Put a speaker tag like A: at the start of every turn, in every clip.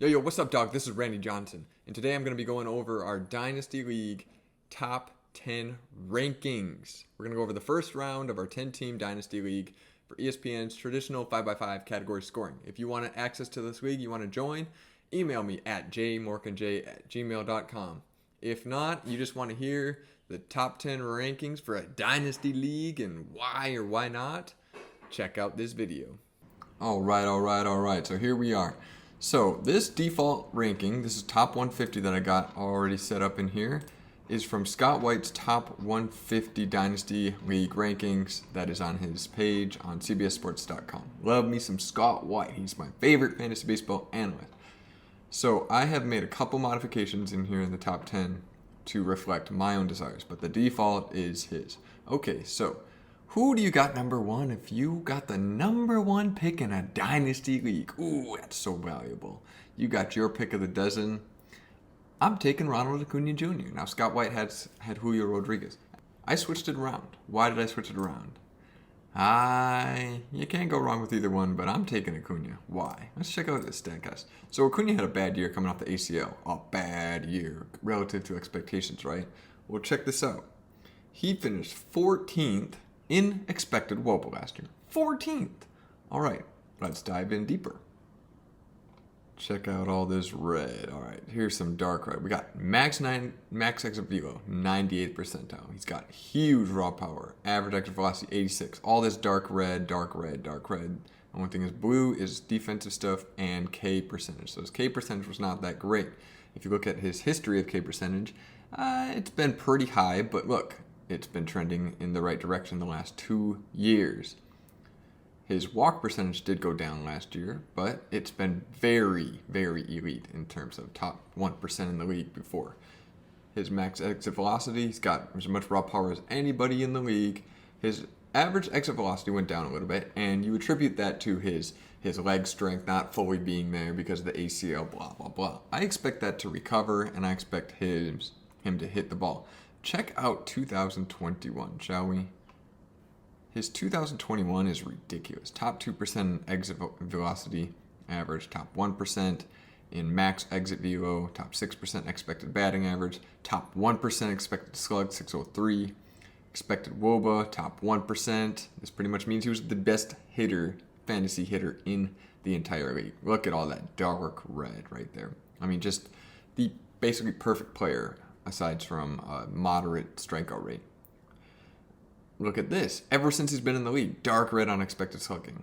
A: Yo, what's up, dog? This is Randy Johnson, and today I'm going to be going over our Dynasty League top 10 rankings. We're going to go over the first round of our 10-team Dynasty League for ESPN's traditional 5x5 category scoring. If you want access to this league, you want to join, email me at jmorkanj@gmail.com. If not, you just want to hear the top 10 rankings for a Dynasty League and why or why not, check out this video. All right. So here we are. So this default ranking, this is top 150 that I got already set up in here, is from Scott White's top 150 Dynasty League rankings that is on his page on cbssports.com. Love me some Scott White. He's my favorite fantasy baseball analyst. So I have made a couple modifications in here in the top 10 to reflect my own desires, but the default is his. Okay, so who do you got number one if you got the number one pick in a Dynasty League? Ooh, that's so valuable. You got your pick of the dozen. I'm taking Ronald Acuna Jr. Now, Scott White had Julio Rodriguez. I switched it around. Why did I switch it around? You can't go wrong with either one, but I'm taking Acuna. Why? Let's check out this StatCast. So Acuna had a bad year coming off the ACL. A bad year relative to expectations, right? Well, check this out. He finished 14th in expected WOBA last year. 14th. All right, let's dive in deeper. Check out all this red. All right, here's some dark red. We got max exit velo, 98th percentile. He's got huge raw power, average exit velocity, 86. All this dark red. The only thing is blue is defensive stuff and K percentage. So his K percentage was not that great. If you look at his history of K percentage, it's been pretty high, but look, it's been trending in the right direction the last 2 years. His walk percentage did go down last year, but it's been very, very elite in terms of top 1% in the league before. His max exit velocity, he's got as much raw power as anybody in the league. His average exit velocity went down a little bit, and you attribute that to his leg strength not fully being there because of the ACL, blah, blah, blah. I expect that to recover, and I expect him to hit the ball. Check out 2021, shall we? His 2021 is ridiculous. Top 2% in exit velocity average, top 1% in max exit velo, top 6% expected batting average, top 1% expected slug, 603, expected WOBA, top 1%. This pretty much means he was the best fantasy hitter in the entire league. Look at all that dark red right there. I mean, just the basically perfect player aside from a moderate strikeout rate. Look at this. Ever since he's been in the league, dark red on expected slugging,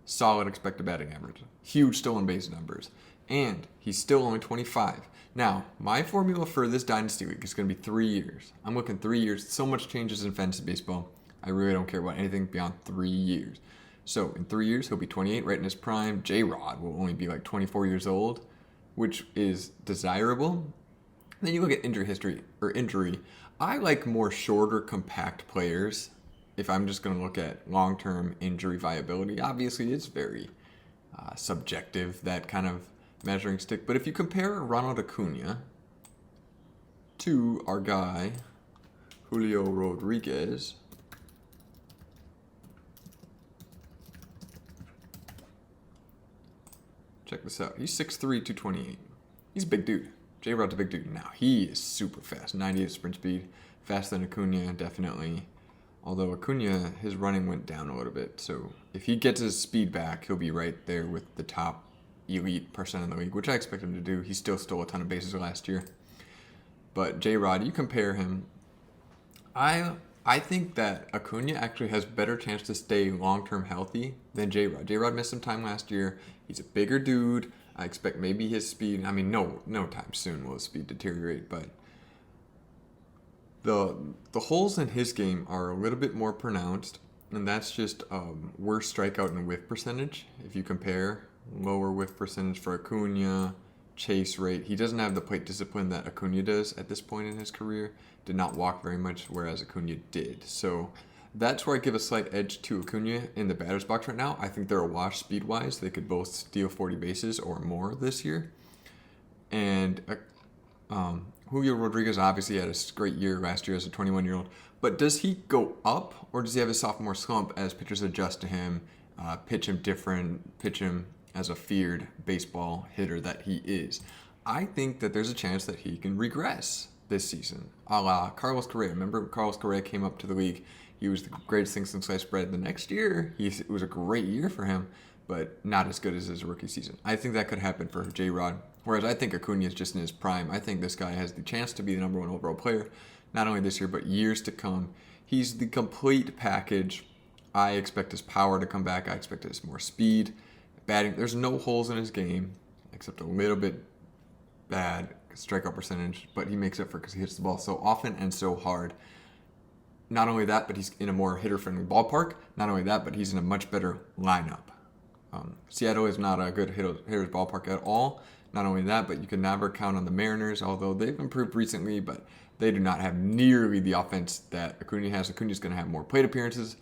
A: solid expected batting average, huge stolen base numbers, and he's still only 25. Now, my formula for this Dynasty League is going to be 3 years. I'm looking 3 years. So much changes in fantasy baseball. I really don't care about anything beyond 3 years. So in 3 years, he'll be 28, right in his prime. J-Rod will only be like 24 years old, which is desirable. Then you look at injury. I like more shorter, compact players. If I'm just going to look at long-term injury viability, obviously it's very subjective, that kind of measuring stick. But if you compare Ronald Acuna to our guy, Julio Rodriguez, check this out. He's 6'3", 228. He's a big dude. J-Rod's a big dude. Now, he is super fast. 98 sprint speed. Faster than Acuna, definitely. Although Acuna, his running went down a little bit. So if he gets his speed back, he'll be right there with the top elite percent in the league, which I expect him to do. He still stole a ton of bases last year. But J-Rod, you compare him. I think that Acuna actually has better chance to stay long-term healthy than J-Rod. J-Rod missed some time last year. He's a bigger dude. I expect maybe his speed, no time soon will his speed deteriorate, but the holes in his game are a little bit more pronounced, and that's just worse strikeout and whiff percentage. If you compare lower whiff percentage for Acuna, chase rate, he doesn't have the plate discipline that Acuna does at this point in his career. Did not walk very much, whereas Acuna did. So that's where I give a slight edge to Acuna in the batter's box right now. I think they're a wash speed-wise. They could both steal 40 bases or more this year. And Julio Rodriguez obviously had a great year last year as a 21-year-old. But does he go up, or does he have a sophomore slump as pitchers adjust to him, pitch him different, pitch him as a feared baseball hitter that he is. I think that there's a chance that he can regress this season, a la Carlos Correa. Remember, Carlos Correa came up to the league. He was the greatest thing since sliced bread. The next year, it was a great year for him, but not as good as his rookie season. I think that could happen for J-Rod. Whereas I think Acuna is just in his prime. I think this guy has the chance to be the number one overall player, not only this year, but years to come. He's the complete package. I expect his power to come back. I expect his more speed. Batting, there's no holes in his game, except a little bit bad strikeout percentage, but he makes up for it because he hits the ball so often and so hard. Not only that, but he's in a more hitter-friendly ballpark. Not only that, but he's in a much better lineup. Seattle is not a good hitter's ballpark at all. Not only that, but you can never count on the Mariners, although they've improved recently, but they do not have nearly the offense that Acuna has. Acuna's going to have more plate appearances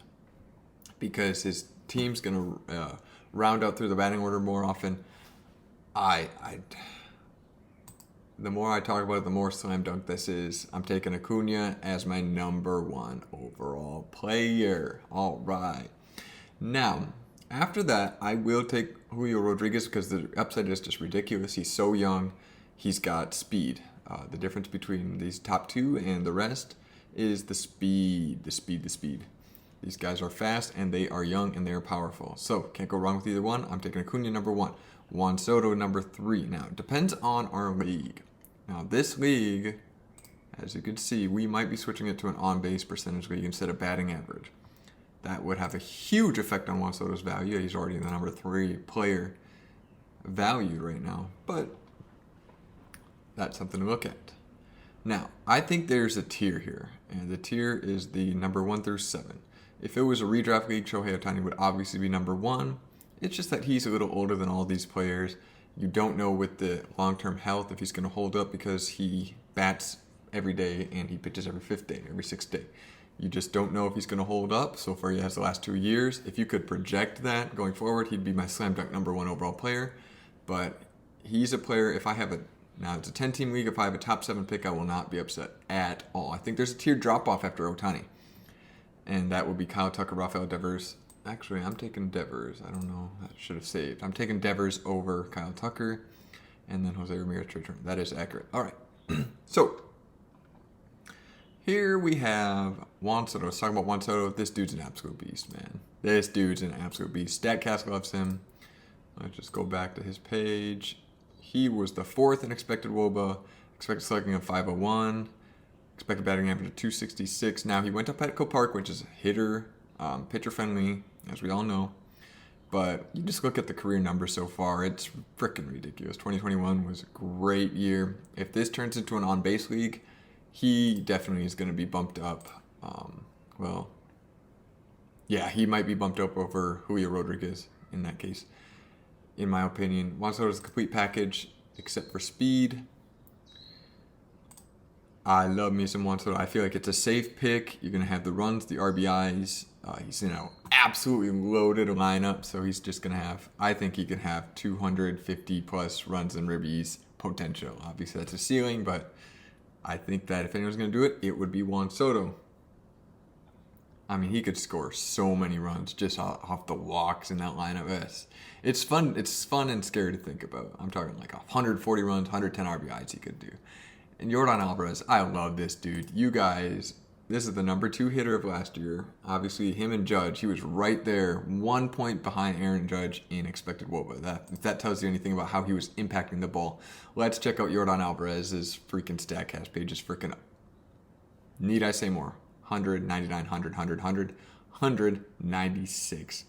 A: because his team's going to round out through the batting order more often. The more I talk about it, the more slam dunk this is. I'm taking Acuna as my number one overall player. All right. Now, after that, I will take Julio Rodriguez because the upside is just ridiculous. He's so young. He's got speed. The difference between these top two and the rest is the speed. These guys are fast, and they are young, and they are powerful. So, can't go wrong with either one. I'm taking Acuna number 1. Juan Soto number 3. Now, it depends on our league. Now, this league, as you can see, we might be switching it to an on-base percentage league instead of batting average. That would have a huge effect on Juan Soto's value. He's already the number 3 player valued right now, but that's something to look at. Now, I think there's a tier here, and the tier is the number 1 through 7. If it was a redraft league, Shohei Ohtani would obviously be number 1. It's just that he's a little older than all these players. You don't know with the long-term health if he's going to hold up because he bats every day and he pitches every 5th day, every 6th day. You just don't know if he's going to hold up. So far, he has the last 2 years. If you could project that going forward, he'd be my slam dunk number 1 overall player. But he's a player, if I have a, now it's a 10-team league, if I have a top 7 pick, I will not be upset at all. I think there's a tier drop-off after Ohtani. And that would be Kyle Tucker, Rafael Devers. Actually, I'm taking Devers. I don't know. I should have saved. I'm taking Devers over Kyle Tucker. And then Jose Ramirez. That is accurate. All right. So, here we have Juan Soto. Let's talk about Juan Soto. This dude's an absolute beast, man. This dude's an absolute beast. StatCast loves him. Let's just go back to his page. He was the 4th in expected WOBA. Expected slugging of 501. Expected batting average of 266. Now, he went to Petco Park, which is pitcher friendly, as we all know. But you just look at the career numbers so far, it's freaking ridiculous. 2021 was a great year. If this turns into an on-base league, he definitely is going to be bumped up. He might be bumped up over Julio Rodriguez in that case. In my opinion, Juan Soto is a complete package except for speed. I love me some Juan Soto. I feel like it's a safe pick. You're going to have the runs, the RBIs. He's in an absolutely loaded lineup, so he's just going to have, I think he can have 250 plus runs and ribbies potential. Obviously, that's a ceiling, but I think that if anyone's going to do it, it would be Juan Soto. I mean, he could score so many runs just off the walks in that lineup. It's fun. It's fun and scary to think about. I'm talking like 140 runs, 110 RBIs he could do. And Yordan Alvarez, I love this dude. You guys, this is the number 2 hitter of last year. Obviously, him and Judge, he was right there, 1 point behind Aaron Judge in expected WOBA. If that tells you anything about how he was impacting the ball. Let's check out Yordan Alvarez's freaking StatCast page. Is freaking, need I say more? 100, 99, 100, 100, 100, 196.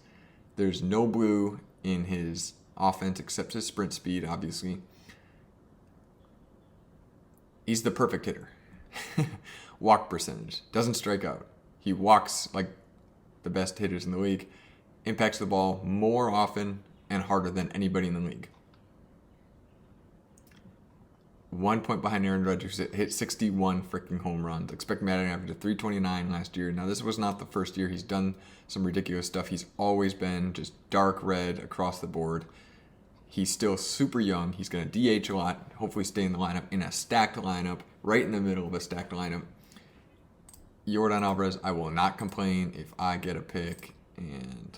A: There's no blue in his offense except his sprint speed, obviously. He's the perfect hitter. Walk percentage. Doesn't strike out. He walks like the best hitters in the league. Impacts the ball more often and harder than anybody in the league. 1 point behind Aaron Judge, who hit 61 freaking home runs. Expected batting average of 329 last year. Now, this was not the first year. He's done some ridiculous stuff. He's always been just dark red across the board. He's still super young. He's going to DH a lot, hopefully stay in the lineup, in a stacked lineup, right in the middle of a stacked lineup. Yordan Alvarez, I will not complain if I get a pick and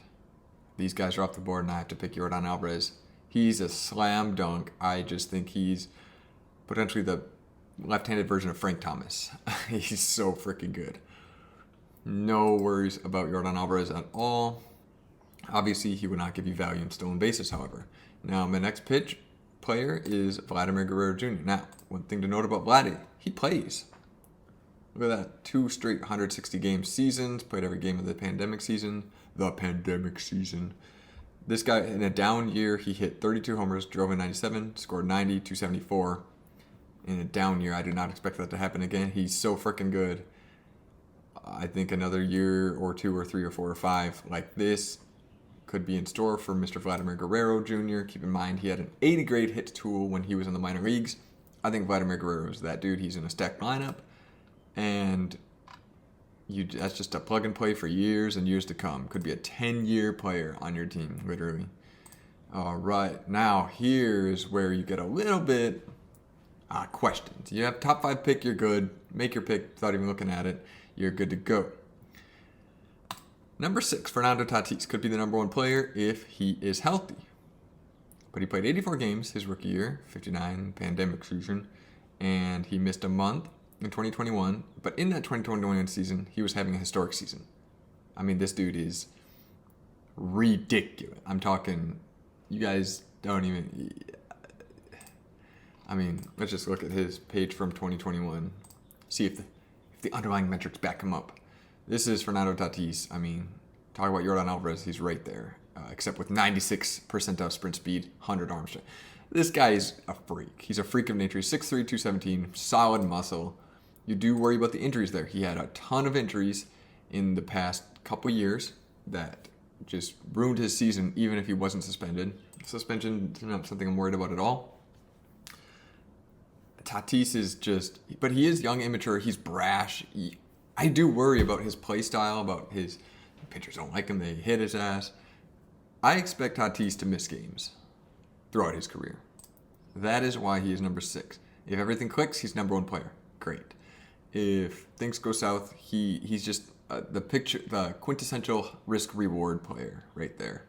A: these guys are off the board and I have to pick Yordan Alvarez. He's a slam dunk. I just think he's potentially the left-handed version of Frank Thomas. He's so freaking good. No worries about Yordan Alvarez at all. Obviously, he would not give you value in stolen bases, however. Now, my next pitch player is Vladimir Guerrero Jr. Now, one thing to note about Vladdy, he plays. Look at that, 2 straight 160-game seasons, played every game of the pandemic season. This guy, in a down year, he hit 32 homers, drove in 97, scored 90, 274. In a down year, I do not expect that to happen again. He's so freaking good. I think another year or 2 or 3 or 4 or 5 like this could be in store for Mr. Vladimir Guerrero Jr. Keep in mind, he had an 80 grade hit tool when he was in the minor leagues. I think Vladimir Guerrero is that dude. He's in a stacked lineup, and that's just a plug and play for years and years to come. Could be a 10-year player on your team, literally. All right, now here's where you get a little bit questions. You have top 5 pick, you're good. Make your pick without even looking at it. You're good to go. Number 6, Fernando Tatis could be the number 1 player if he is healthy. But he played 84 games his rookie year, 59 pandemic season, and he missed a month in 2021. But in that 2021 season, he was having a historic season. I mean, this dude is ridiculous. I'm talking, you guys don't even... I mean, let's just look at his page from 2021. See if the underlying metrics back him up. This is Fernando Tatis. I mean, talk about Yordan Alvarez. He's right there, except with 96 percentile sprint speed, 100 arm strength. This guy is a freak. He's a freak of nature. He's 6'3", 217, solid muscle. You do worry about the injuries there. He had a ton of injuries in the past couple years that just ruined his season, even if he wasn't suspended. Suspension is not something I'm worried about at all. Tatis is just, but he is young, immature. He's brash. I do worry about his play style, about his pitchers don't like him. They hit his ass. I expect Tatis to miss games throughout his career. That is why he is number 6. If everything clicks, he's number 1 player. Great. If things go south, he's just the quintessential risk-reward player right there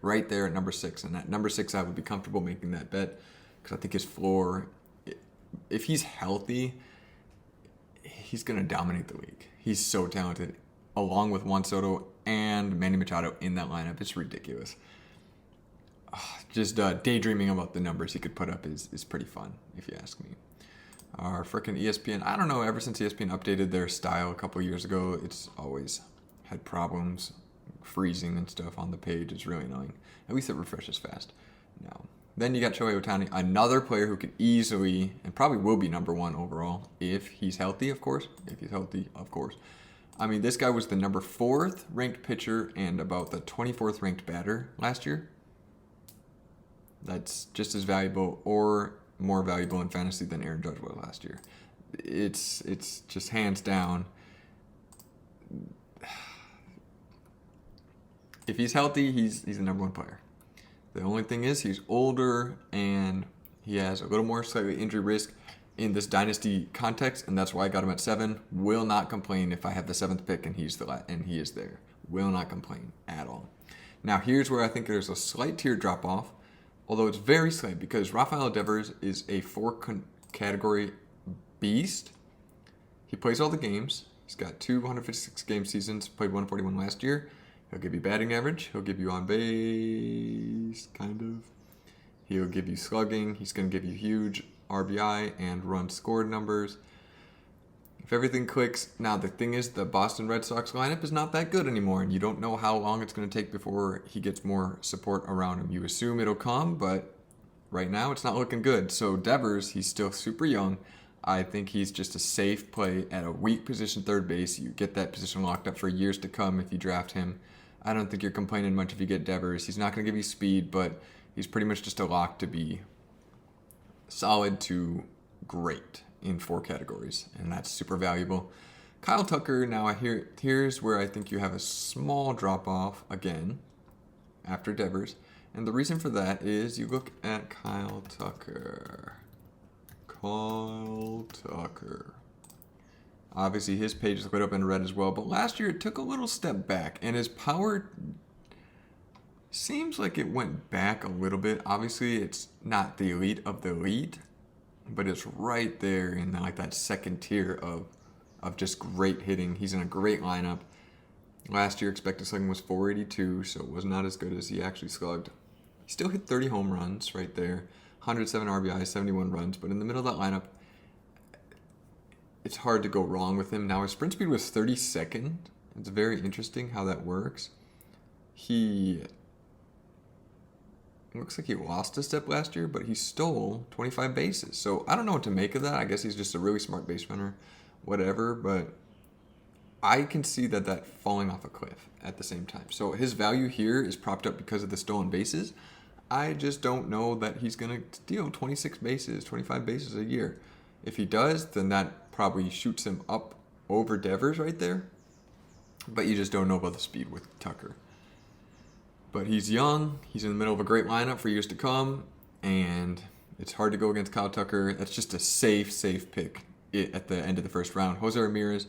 A: at number 6. And at number 6, I would be comfortable making that bet because I think his floor, if he's healthy, he's going to dominate the league. He's so talented, along with Juan Soto and Manny Machado in that lineup. It's ridiculous. Just daydreaming about the numbers he could put up is pretty fun, if you ask me. Our frickin' ESPN, I don't know, ever since ESPN updated their style a couple years ago, it's always had problems freezing and stuff on the page. It's really annoying. At least it refreshes fast. Now, then you got Shohei Ohtani, another player who could easily and probably will be number 1 overall if he's healthy, of course. I mean, this guy was the number 4th ranked pitcher and about the 24th ranked batter last year. That's just as valuable or more valuable in fantasy than Aaron Judge was last year. It's just hands down. If he's healthy, he's the number 1 player. The only thing is he's older and he has a little more slightly injury risk in this dynasty context, and that's why I got him at 7. Will not complain if I have the 7th pick and he is there. Will not complain at all. Now here's where I think there's a slight tier drop off, although it's very slight because Rafael Devers is a 4 category beast. He plays all the games. He's got 256 game seasons, played 141 last year. He'll give you batting average. He'll give you on base, kind of. He'll give you slugging. He's going to give you huge RBI and run scored numbers. If everything clicks, now the thing is the Boston Red Sox lineup is not that good anymore, and you don't know how long it's going to take before he gets more support around him. You assume it'll come, but right now it's not looking good. So Devers, he's still super young. I think he's just a safe play at a weak position, third base. You get that position locked up for years to come if you draft him. I don't think you're complaining much if you get Devers. He's not going to give you speed, but he's pretty much just a lock to be solid to great in 4 categories, and that's super valuable. Kyle Tucker, now here's where I think you have a small drop-off again after Devers, and the reason for that is you look at Kyle Tucker. Obviously, his page is lit up in red as well, but last year it took a little step back, and his power Seems like it went back a little bit. Obviously, it's not the elite of the elite, but it's right there in like that second tier of just great hitting. He's in a great lineup. Last year, expected slugging was 482, so it was not as good as he actually slugged. He still hit 30 home runs right there, 107 RBI, 71 runs, but in the middle of that lineup, it's hard to go wrong with him. Now, his sprint speed was 32nd. It's very interesting how that works. It looks like he lost a step last year, but he stole 25 bases. So I don't know what to make of that. I guess he's just a really smart base runner, whatever, but I can see that falling off a cliff at the same time. So his value here is propped up because of the stolen bases. I just don't know that he's going to steal 26 bases, 25 bases a year. If he does, then that probably shoots him up over Devers right there. But you just don't know about the speed with Tucker. But he's young. He's in the middle of a great lineup for years to come. And it's hard to go against Kyle Tucker. That's just a safe pick at the end of the first round. Jose Ramirez.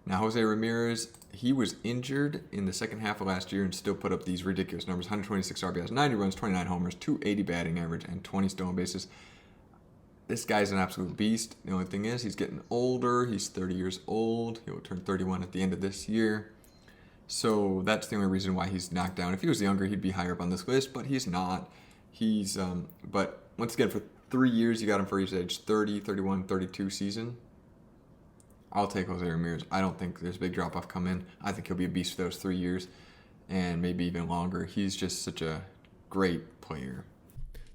A: Now, Jose Ramirez, he was injured in the second half of last year and still put up these ridiculous numbers. 126 RBIs, 90 runs, 29 homers, 280 batting average, and 20 stolen bases. This guy's an absolute beast. The only thing is he's getting older. He's 30 years old. He'll turn 31 at the end of this year. So that's the only reason why he's knocked down. If he was younger, he'd be higher up on this list, but he's not. But once again, for 3 years, you got him for his age 30, 31, 32 season. I'll take Jose Ramirez. I don't think there's a big drop-off coming. I think he'll be a beast for those 3 years and maybe even longer. He's just such a great player.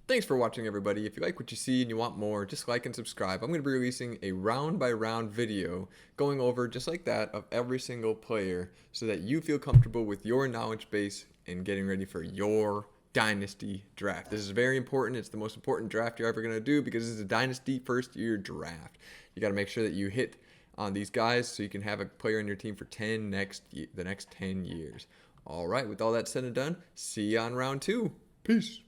A: Thanks for watching, everybody. If you like what you see and you want more, just like and subscribe. I'm going to be releasing a round-by-round video going over just like that of every single player so that you feel comfortable with your knowledge base and getting ready for your Dynasty draft. This is very important. It's the most important draft you're ever going to do because this is a Dynasty first-year draft. You got to make sure that you hit on these guys so you can have a player on your team for the next 10 years. All right, with all that said and done, see you on round 2. Peace.